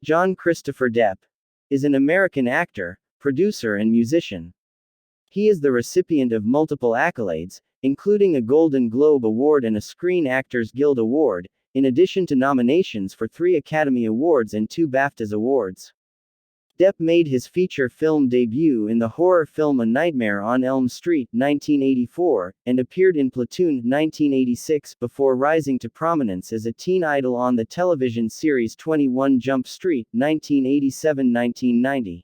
John Christopher Depp is an American actor, producer, and musician. He is the recipient of multiple accolades, including a Golden Globe Award and a Screen Actors Guild Award, in addition to nominations for 3 Academy Awards and 2 BAFTAs Awards. Depp made his feature film debut in the horror film A Nightmare on Elm Street, 1984, and appeared in Platoon, 1986, before rising to prominence as a teen idol on the television series 21 Jump Street, 1987-1990.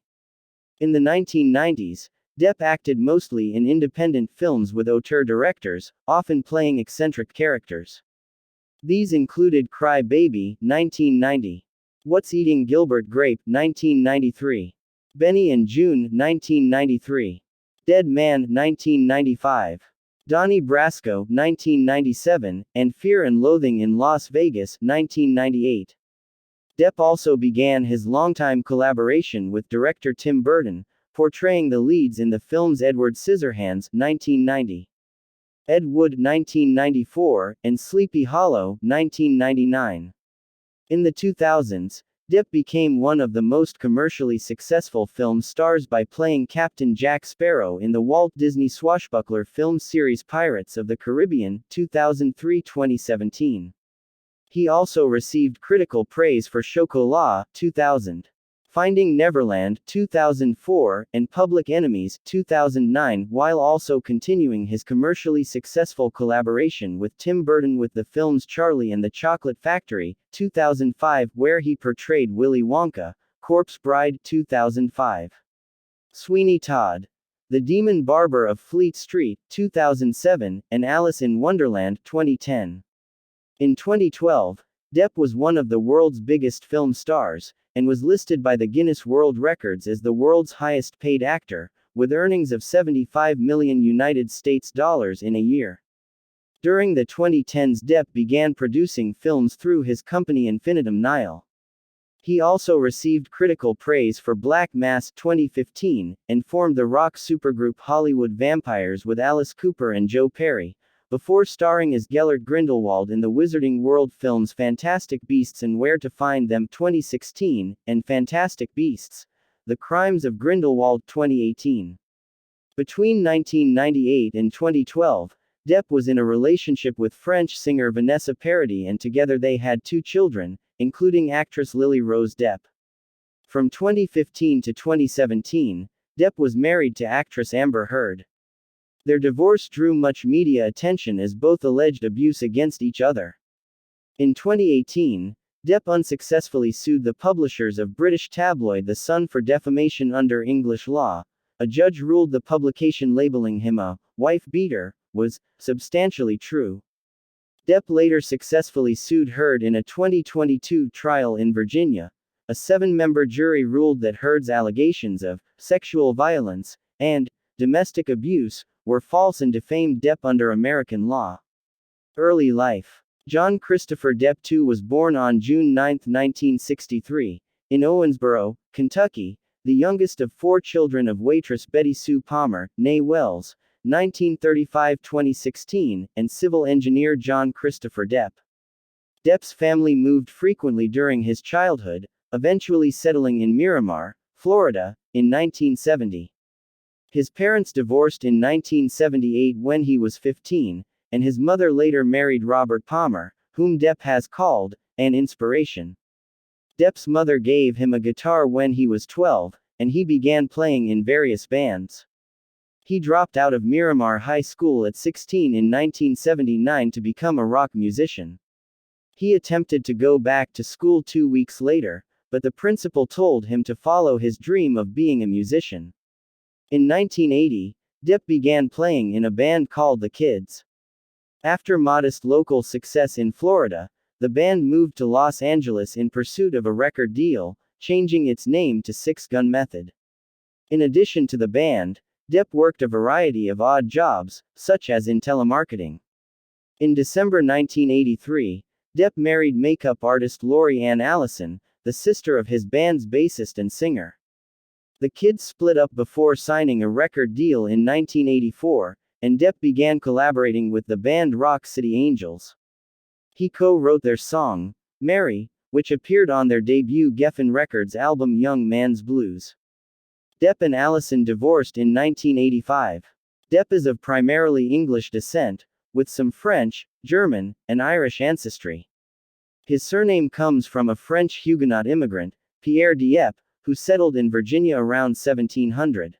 In the 1990s, Depp acted mostly in independent films with auteur directors, often playing eccentric characters. These included Cry Baby, 1990. What's Eating Gilbert Grape, 1993. Benny and June, 1993. Dead Man, 1995. Donnie Brasco, 1997, and Fear and Loathing in Las Vegas, 1998. Depp also began his longtime collaboration with director Tim Burton, portraying the leads in the films Edward Scissorhands, 1990. Ed Wood, 1994, and Sleepy Hollow, 1999. In the 2000s, Depp became one of the most commercially successful film stars by playing Captain Jack Sparrow in the Walt Disney swashbuckler film series Pirates of the Caribbean, 2003-2017. He also received critical praise for Chocolat, 2000. Finding Neverland, 2004, and Public Enemies, 2009, while also continuing his commercially successful collaboration with Tim Burton with the films Charlie and the Chocolate Factory, 2005, where he portrayed Willy Wonka, Corpse Bride, 2005. Sweeney Todd, The Demon Barber of Fleet Street, 2007, and Alice in Wonderland, 2010. In 2012, Depp was one of the world's biggest film stars, and was listed by the Guinness World Records as the world's highest paid actor, with earnings of $75 million United States dollars in a year. During the 2010s, Depp began producing films through his company Infinitum Nihil. He also received critical praise for Black Mass 2015, and formed the rock supergroup Hollywood Vampires with Alice Cooper and Joe Perry, before starring as Gellert Grindelwald in the Wizarding World films Fantastic Beasts and Where to Find Them 2016, and Fantastic Beasts: The Crimes of Grindelwald 2018. Between 1998 and 2012, Depp was in a relationship with French singer Vanessa Paradis, and together they had 2 children, including actress Lily Rose Depp. From 2015 to 2017, Depp was married to actress Amber Heard. Their divorce drew much media attention as both alleged abuse against each other. In 2018, Depp unsuccessfully sued the publishers of British tabloid The Sun for defamation under English law. A judge ruled the publication labeling him a wife beater was substantially true. Depp later successfully sued Heard in a 2022 trial in Virginia. A 7-member jury ruled that Heard's allegations of sexual violence and domestic abuse were false and defamed Depp under American law. Early life. John Christopher Depp II was born on June 9, 1963, in Owensboro, Kentucky, the youngest of 4 children of waitress Betty Sue Palmer, née Wells, 1935-2016, and civil engineer John Christopher Depp. Depp's family moved frequently during his childhood, eventually settling in Miramar, Florida, in 1970. His parents divorced in 1978 when he was 15, and his mother later married Robert Palmer, whom Depp has called an inspiration. Depp's mother gave him a guitar when he was 12, and he began playing in various bands. He dropped out of Miramar High School at 16 in 1979 to become a rock musician. He attempted to go back to school 2 weeks later, but the principal told him to follow his dream of being a musician. In 1980, Depp began playing in a band called The Kids. After modest local success in Florida, the band moved to Los Angeles in pursuit of a record deal, changing its name to Six Gun Method. In addition to the band, Depp worked a variety of odd jobs, such as in telemarketing. In December 1983, Depp married makeup artist Lori Ann Allison, the sister of his band's bassist and singer. The Kids split up before signing a record deal in 1984, and Depp began collaborating with the band Rock City Angels. He co-wrote their song, Mary, which appeared on their debut Geffen Records album Young Man's Blues. Depp and Allison divorced in 1985. Depp is of primarily English descent, with some French, German, and Irish ancestry. His surname comes from a French Huguenot immigrant, Pierre Dieppe, who settled in Virginia around 1700.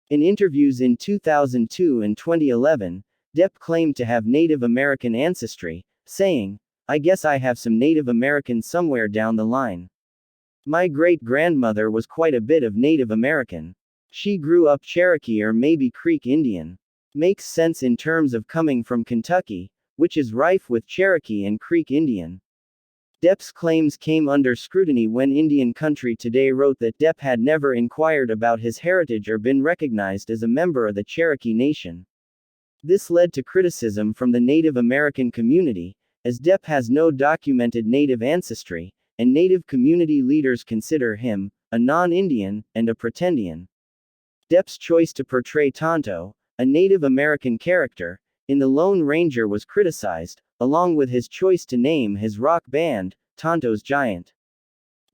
In interviews in 2002 and 2011, Depp claimed to have Native American ancestry, saying, "I guess I have some Native American somewhere down the line. My great-grandmother was quite a bit of Native American. She grew up Cherokee or maybe Creek Indian. Makes sense in terms of coming from Kentucky, which is rife with Cherokee and Creek Indian." Depp's claims came under scrutiny when Indian Country Today wrote that Depp had never inquired about his heritage or been recognized as a member of the Cherokee Nation. This led to criticism from the Native American community, as Depp has no documented Native ancestry, and Native community leaders consider him a non-Indian and a pretendian. Depp's choice to portray Tonto, a Native American character, in The Lone Ranger was criticized, along with his choice to name his rock band Tonto's Giant.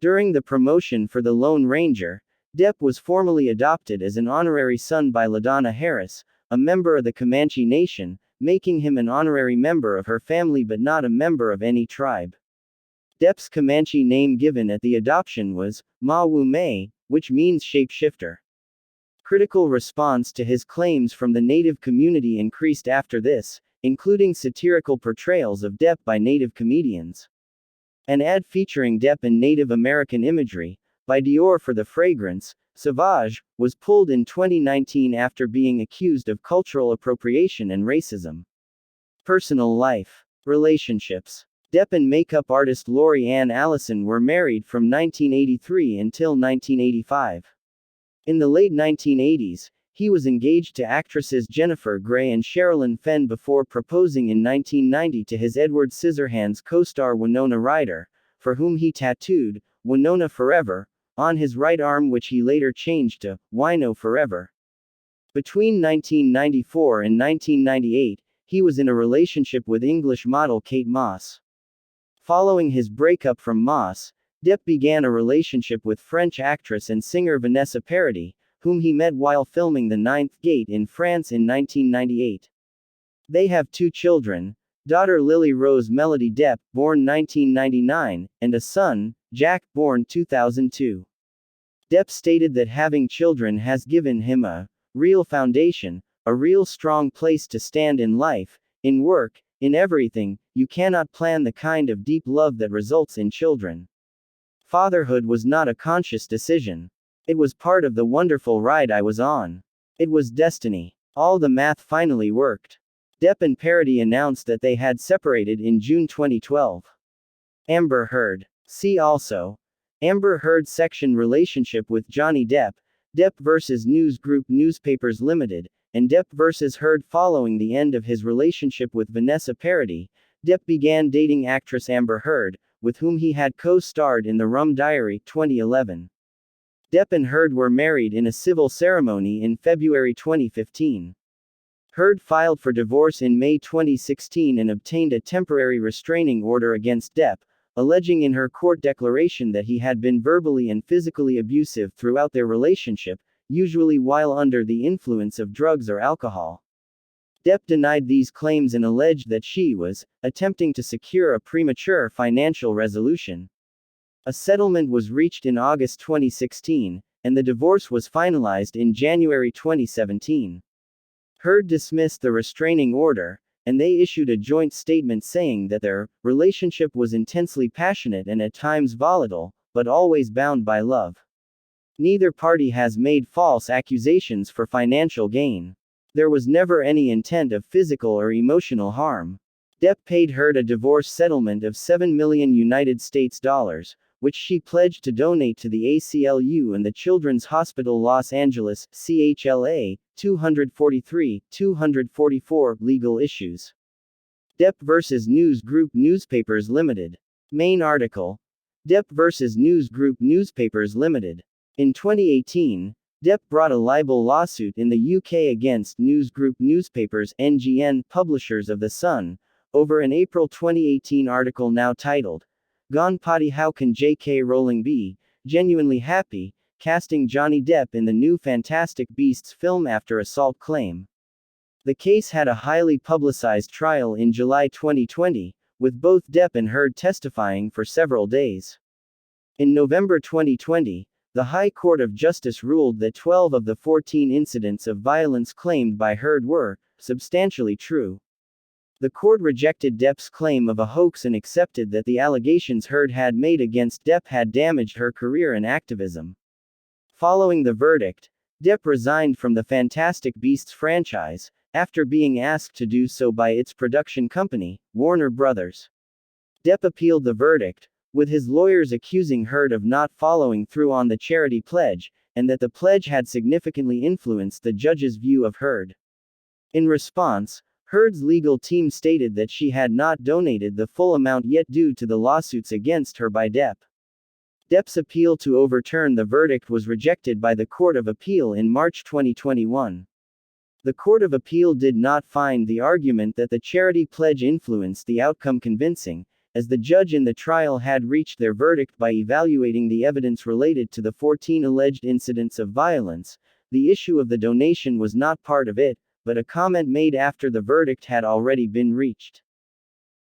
During the promotion for The Lone Ranger, Depp was formally adopted as an honorary son by LaDonna Harris, a member of the Comanche Nation, making him an honorary member of her family but not a member of any tribe. Depp's Comanche name given at the adoption was Ma-Wu-May, which means shapeshifter. Critical response to his claims from the Native community increased after this, including satirical portrayals of Depp by Native comedians. An ad featuring Depp and Native American imagery, by Dior for the fragrance, Sauvage, was pulled in 2019 after being accused of cultural appropriation and racism. Personal life. Relationships. Depp and makeup artist Lori Ann Allison were married from 1983 until 1985. In the late 1980s, he was engaged to actresses Jennifer Grey and Sherilyn Fenn before proposing in 1990 to his Edward Scissorhands co-star Winona Ryder, for whom he tattooed Winona Forever on his right arm, which he later changed to Wino Forever. Between 1994 and 1998, he was in a relationship with English model Kate Moss. Following his breakup from Moss, Depp began a relationship with French actress and singer Vanessa Paradis, whom he met while filming The Ninth Gate in France in 1998. They have two children, daughter Lily Rose Melody Depp, born 1999, and a son, Jack, born 2002. Depp stated that having children has given him a real foundation, a real strong place to stand in life, in work, in everything. You cannot plan the kind of deep love that results in children. Fatherhood was not a conscious decision. It was part of the wonderful ride I was on. It was destiny. All the math finally worked. Depp and Paradis announced that they had separated in June 2012. Amber Heard. See also: Amber Heard section relationship with Johnny Depp, Depp vs. News Group Newspapers Limited, and Depp vs. Heard. Following the end of his relationship with Vanessa Paradis, Depp began dating actress Amber Heard, with whom he had co-starred in The Rum Diary 2011. Depp and Heard were married in a civil ceremony in February 2015. Heard filed for divorce in May 2016 and obtained a temporary restraining order against Depp, alleging in her court declaration that he had been verbally and physically abusive throughout their relationship, usually while under the influence of drugs or alcohol. Depp denied these claims and alleged that she was attempting to secure a premature financial resolution. A settlement was reached in August 2016, and the divorce was finalized in January 2017. Heard dismissed the restraining order, and they issued a joint statement saying that their relationship was intensely passionate and at times volatile, but always bound by love. Neither party has made false accusations for financial gain. There was never any intent of physical or emotional harm. Depp paid Heard a divorce settlement of $7 million United States dollars, which she pledged to donate to the ACLU and the Children's Hospital Los Angeles, CHLA, 244 legal issues. Depp vs. News Group Newspapers Limited. Main article: Depp vs. News Group Newspapers Limited. In 2018, Depp brought a libel lawsuit in the UK against News Group Newspapers, NGN, publishers of The Sun, over an April 2018 article now titled, Gone potty. How can J.K. Rowling be genuinely happy casting Johnny Depp in the new Fantastic Beasts film after assault claim? The case had a highly publicized trial in July 2020, with both Depp and Heard testifying for several days. In November 2020, the High Court of Justice ruled that 12 of the 14 incidents of violence claimed by Heard were substantially true. The court rejected Depp's claim of a hoax and accepted that the allegations Heard had made against Depp had damaged her career and activism. Following the verdict, Depp resigned from the Fantastic Beasts franchise, after being asked to do so by its production company, Warner Brothers. Depp appealed the verdict, with his lawyers accusing Heard of not following through on the charity pledge, and that the pledge had significantly influenced the judge's view of Heard. In response, Heard's legal team stated that she had not donated the full amount yet due to the lawsuits against her by Depp. Depp's appeal to overturn the verdict was rejected by the Court of Appeal in March 2021. The Court of Appeal did not find the argument that the charity pledge influenced the outcome convincing, as the judge in the trial had reached their verdict by evaluating the evidence related to the 14 alleged incidents of violence. The issue of the donation was not part of it, but a comment made after the verdict had already been reached.